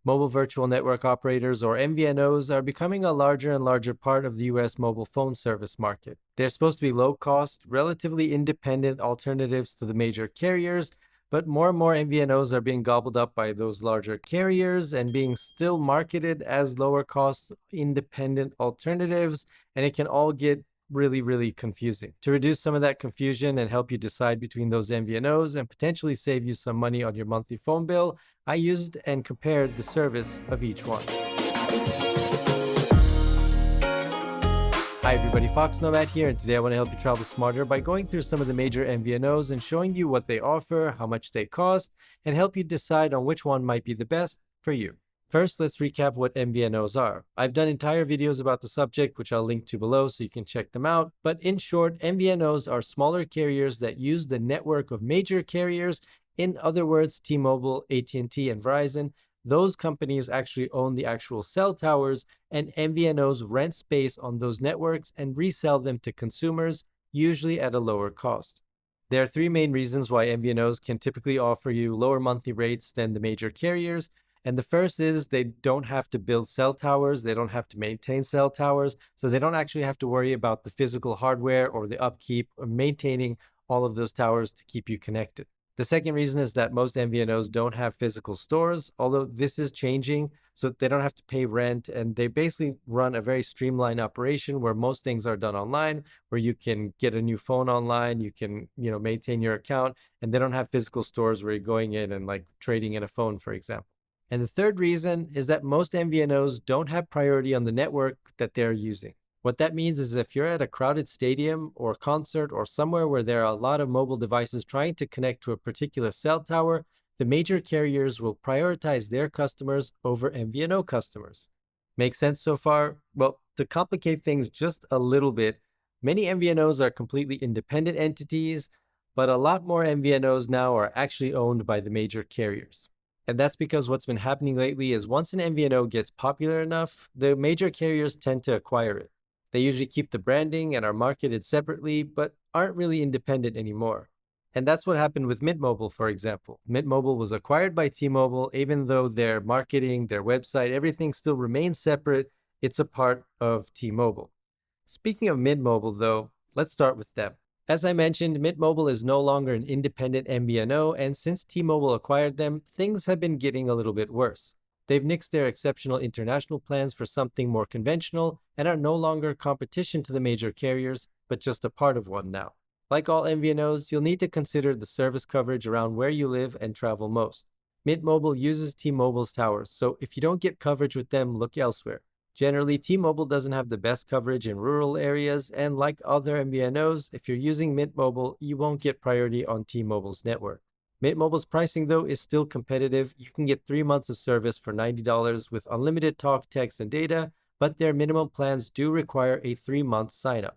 Mobile virtual network operators, or MVNOs, are becoming a larger and larger part of the US mobile phone service market. They're supposed to be low cost, relatively independent alternatives to the major carriers, but more and more MVNOs are being gobbled up by those larger carriers and being still marketed as lower cost, independent alternatives, and it can all get really, really confusing. To reduce some of that confusion and help you decide between those MVNOs and potentially save you some money on your monthly phone bill, I used and compared the service of each one. Hi everybody, foXnoMad here, and today I want to help you travel smarter by going through some of the major MVNOs and showing you what they offer, how much they cost, and help you decide on which one might be the best for you. First, let's recap what MVNOs are. I've done entire videos about the subject, which I'll link to below so you can check them out. But in short, MVNOs are smaller carriers that use the network of major carriers. In other words, T-Mobile, AT&T, and Verizon. Those companies actually own the actual cell towers, and MVNOs rent space on those networks and resell them to consumers, usually at a lower cost. There are three main reasons why MVNOs can typically offer you lower monthly rates than the major carriers. And the first is they don't have to build cell towers, they don't have to maintain cell towers, so they don't actually have to worry about the physical hardware or the upkeep or maintaining all of those towers to keep you connected. The second reason is that most MVNOs don't have physical stores, although this is changing, so they don't have to pay rent, and they basically run a very streamlined operation where most things are done online, where you can get a new phone online, you can, maintain your account, and they don't have physical stores where you're going in and like trading in a phone, for example. And the third reason is that most MVNOs don't have priority on the network that they're using. What that means is if you're at a crowded stadium or concert or somewhere where there are a lot of mobile devices trying to connect to a particular cell tower, the major carriers will prioritize their customers over MVNO customers. Make sense so far? Well, to complicate things just a little bit, many MVNOs are completely independent entities, but a lot more MVNOs now are actually owned by the major carriers. And that's because what's been happening lately is once an MVNO gets popular enough, the major carriers tend to acquire it. They usually keep the branding and are marketed separately, but aren't really independent anymore. And that's what happened with Mint Mobile, for example. Mint Mobile was acquired by T-Mobile, even though their marketing, their website, everything still remains separate. It's a part of T-Mobile. Speaking of Mint Mobile, though, let's start with them. As I mentioned, Mint Mobile is no longer an independent MVNO, and since T-Mobile acquired them, things have been getting a little bit worse. They've nixed their exceptional international plans for something more conventional and are no longer competition to the major carriers, but just a part of one now. Like all MVNOs, you'll need to consider the service coverage around where you live and travel most. Mint Mobile uses T-Mobile's towers, so if you don't get coverage with them, look elsewhere. Generally, T-Mobile doesn't have the best coverage in rural areas, and like other MVNOs, if you're using Mint Mobile, you won't get priority on T-Mobile's network. Mint Mobile's pricing, though, is still competitive. You can get 3 months of service for $90 with unlimited talk, text, and data, but their minimum plans do require a 3-month sign-up.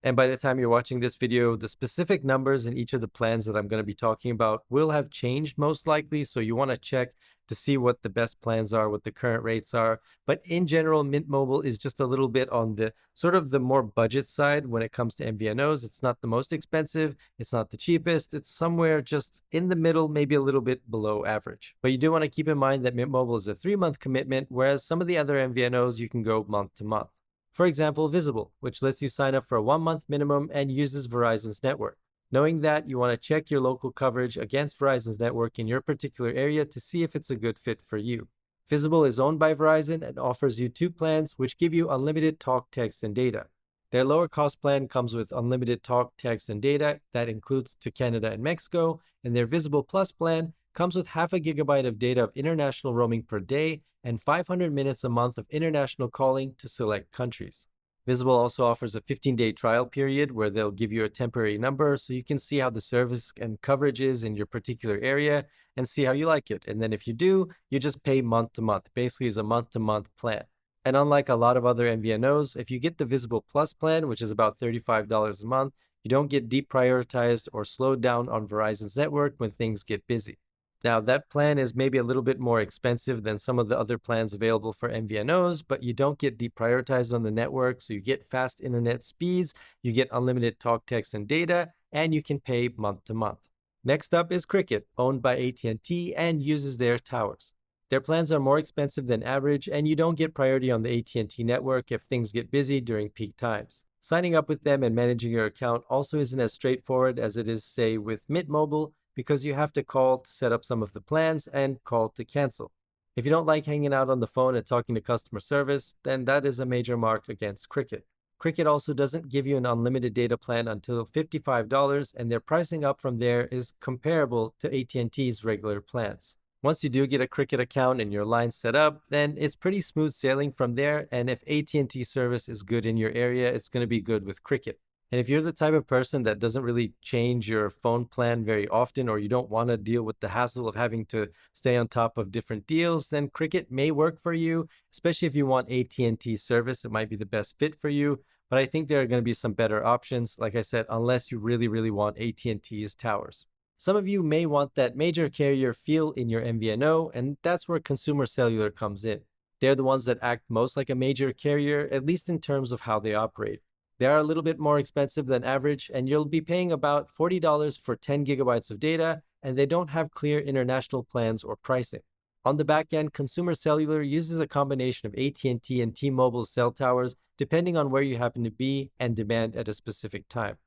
And by the time you're watching this video, the specific numbers in each of the plans that I'm going to be talking about will have changed most likely, so you want to check to see what the best plans are, what the current rates are. But in general, Mint Mobile is just a little bit on the sort of the more budget side when it comes to MVNOs. It's not the most expensive, it's not the cheapest, it's somewhere just in the middle, maybe a little bit below average. But you do want to keep in mind that Mint Mobile is a 3-month commitment, whereas some of the other MVNOs you can go month to month. For example, Visible, which lets you sign up for a 1-month minimum and uses Verizon's network. Knowing that, you want to check your local coverage against Verizon's network in your particular area to see if it's a good fit for you. Visible is owned by Verizon and offers you 2 plans which give you unlimited talk, text, and data. Their lower cost plan comes with unlimited talk, text, and data that includes to Canada and Mexico, and their Visible Plus plan comes with half a gigabyte of data of international roaming per day and 500 minutes a month of international calling to select countries. Visible also offers a 15-day trial period where they'll give you a temporary number so you can see how the service and coverage is in your particular area and see how you like it. And then if you do, you just pay month to month. Basically, it's a month-to-month plan. And unlike a lot of other MVNOs, if you get the Visible Plus plan, which is about $35 a month, you don't get deprioritized or slowed down on Verizon's network when things get busy. Now, that plan is maybe a little bit more expensive than some of the other plans available for MVNOs, but you don't get deprioritized on the network, so you get fast internet speeds, you get unlimited talk, text, and data, and you can pay month to month. Next up is Cricket, owned by AT&T and uses their towers. Their plans are more expensive than average, and you don't get priority on the AT&T network if things get busy during peak times. Signing up with them and managing your account also isn't as straightforward as it is, say, with Mint Mobile, because you have to call to set up some of the plans and call to cancel. If you don't like hanging out on the phone and talking to customer service, then that is a major mark against Cricket. Cricket also doesn't give you an unlimited data plan until $55, and their pricing up from there is comparable to AT&T's regular plans. Once you do get a Cricket account and your line set up, then it's pretty smooth sailing from there, and if AT&T service is good in your area, it's going to be good with Cricket. And if you're the type of person that doesn't really change your phone plan very often, or you don't want to deal with the hassle of having to stay on top of different deals, then Cricket may work for you, especially if you want AT&T service. It might be the best fit for you, but I think there are going to be some better options, like I said, unless you really, really want AT&T's towers. Some of you may want that major carrier feel in your MVNO, and that's where Consumer Cellular comes in. They're the ones that act most like a major carrier, at least in terms of how they operate. They are a little bit more expensive than average, and you'll be paying about $40 for 10 gigabytes of data, and they don't have clear international plans or pricing. On the back end, Consumer Cellular uses a combination of AT&T and T-Mobile's cell towers, depending on where you happen to be and demand at a specific time.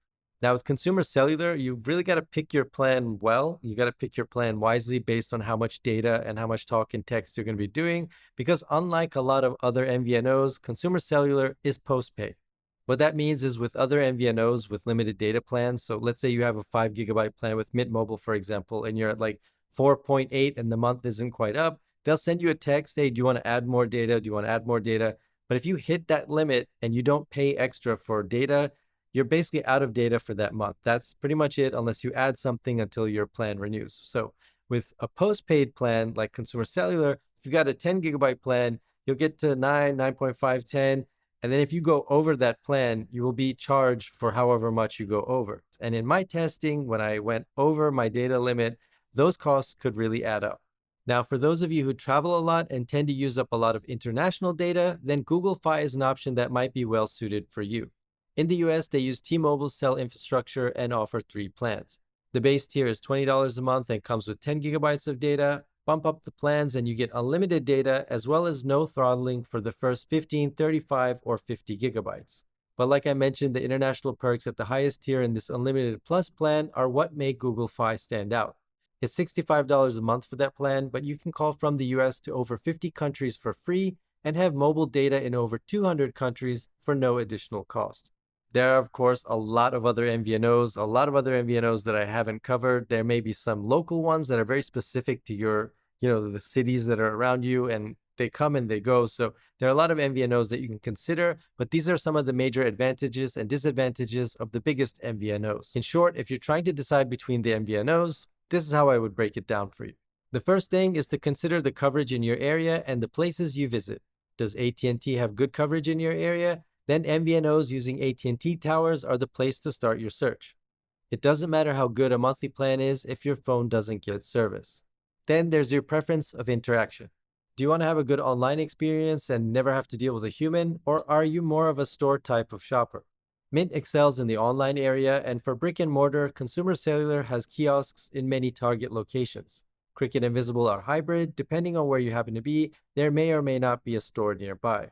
Now, with Consumer Cellular, you've really got to pick your plan well. You got to pick your plan wisely based on how much data and how much talk and text you're going to be doing, because unlike a lot of other MVNOs, Consumer Cellular is postpaid. What that means is with other MVNOs with limited data plans, so let's say you have a 5 gigabyte plan with Mint Mobile, for example, and you're at like 4.8 and the month isn't quite up, they'll send you a text, hey, do you want to add more data? Do you want to add more data? But if you hit that limit and you don't pay extra for data, you're basically out of data for that month. That's pretty much it, unless you add something until your plan renews. So with a postpaid plan like Consumer Cellular, if you got a 10 gigabyte plan, you'll get to 9.5, 10. And then if you go over that plan, you will be charged for however much you go over. And in my testing, when I went over my data limit, those costs could really add up. Now, for those of you who travel a lot and tend to use up a lot of international data, then Google Fi is an option that might be well suited for you. In the US, they use T-Mobile's cell infrastructure and offer 3 plans. The base tier is $20 a month and comes with 10 gigabytes of data. Bump up the plans and you get unlimited data as well as no throttling for the first 15, 35, or 50 gigabytes. But like I mentioned, the international perks at the highest tier in this Unlimited Plus plan are what make Google Fi stand out. It's $65 a month for that plan, but you can call from the US to over 50 countries for free and have mobile data in over 200 countries for no additional cost. There are, of course, a lot of other MVNOs that I haven't covered. There may be some local ones that are very specific to your, the cities that are around you, and they come and they go. So there are a lot of MVNOs that you can consider, but these are some of the major advantages and disadvantages of the biggest MVNOs. In short, if you're trying to decide between the MVNOs, this is how I would break it down for you. The first thing is to consider the coverage in your area and the places you visit. Does AT&T have good coverage in your area? Then MVNOs using AT&T towers are the place to start your search. It doesn't matter how good a monthly plan is if your phone doesn't get service. Then there's your preference of interaction. Do you want to have a good online experience and never have to deal with a human, or are you more of a store type of shopper? Mint excels in the online area, and for brick and mortar, Consumer Cellular has kiosks in many target locations. Cricket and Visible are hybrid. Depending on where you happen to be, there may or may not be a store nearby.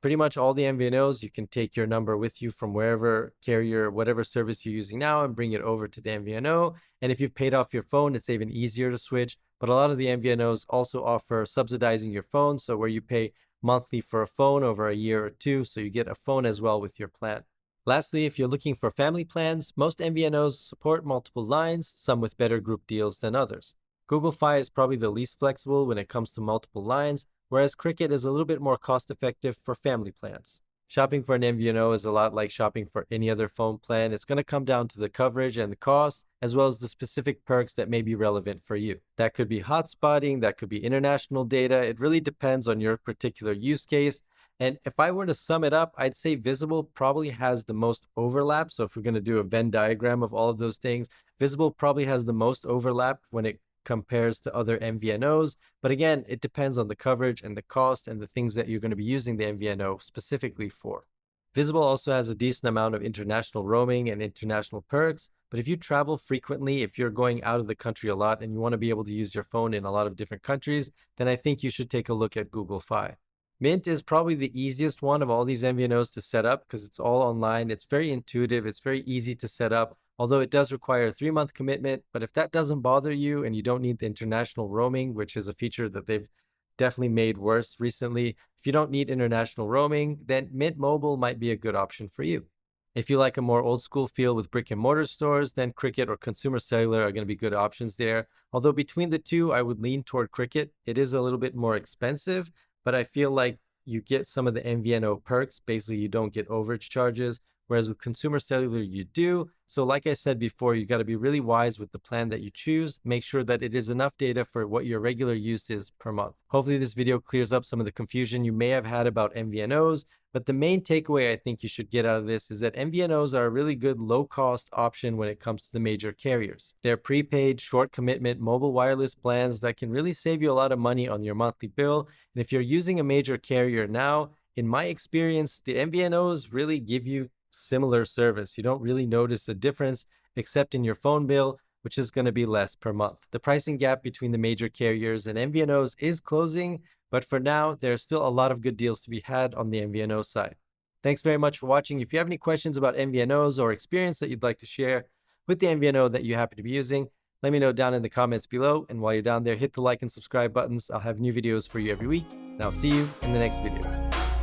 Pretty much all the MVNOs, you can take your number with you from wherever carrier, whatever service you're using now, and bring it over to the MVNO. And if you've paid off your phone, it's even easier to switch. But a lot of the MVNOs also offer subsidizing your phone, so where you pay monthly for a phone over a year or two, so you get a phone as well with your plan. Lastly, if you're looking for family plans, most MVNOs support multiple lines, some with better group deals than others. Google Fi is probably the least flexible when it comes to multiple lines, whereas Cricket is a little bit more cost-effective for family plans. Shopping for an MVNO is a lot like shopping for any other phone plan. It's going to come down to the coverage and the cost, as well as the specific perks that may be relevant for you. That could be hotspotting, that could be international data. It really depends on your particular use case. And if I were to sum it up, I'd say Visible probably has the most overlap. So if we're going to do a Venn diagram of all of those things, Visible probably has the most overlap when it compares to other MVNOs. But again, it depends on the coverage and the cost and the things that you're going to be using the MVNO specifically for. Visible also has a decent amount of international roaming and international perks, But if you travel frequently, if you're going out of the country a lot and you want to be able to use your phone in a lot of different countries, then I think you should take a look at Google Fi. Mint is probably the easiest one of all these MVNOs to set up because it's all online. It's very intuitive. It's very easy to set up, although it does require a 3-month commitment. But if that doesn't bother you and you don't need the international roaming, which is a feature that they've definitely made worse recently, if you don't need international roaming, then Mint Mobile might be a good option for you. If you like a more old school feel with brick and mortar stores, then Cricket or Consumer Cellular are going to be good options there. Although between the two, I would lean toward Cricket. It is a little bit more expensive, but I feel like you get some of the MVNO perks. Basically, you don't get overage charges, whereas with Consumer Cellular, you do. So like I said before, you got to be really wise with the plan that you choose. Make sure that it is enough data for what your regular use is per month. Hopefully this video clears up some of the confusion you may have had about MVNOs. But the main takeaway I think you should get out of this is that MVNOs are a really good low-cost option when it comes to the major carriers. They're prepaid, short commitment, mobile wireless plans that can really save you a lot of money on your monthly bill. And if you're using a major carrier now, in my experience, the MVNOs really give you similar service. You don't really notice a difference except in your phone bill, which is going to be less per month. The pricing gap between the major carriers and MVNOs is closing, but for now, there's still a lot of good deals to be had on the MVNO side. Thanks very much for watching. If you have any questions about MVNOs or experience that you'd like to share with the MVNO that you happen to be using, let me know down in the comments below. And while you're down there, hit the like and subscribe buttons. I'll have new videos for you every week. And I'll see you in the next video.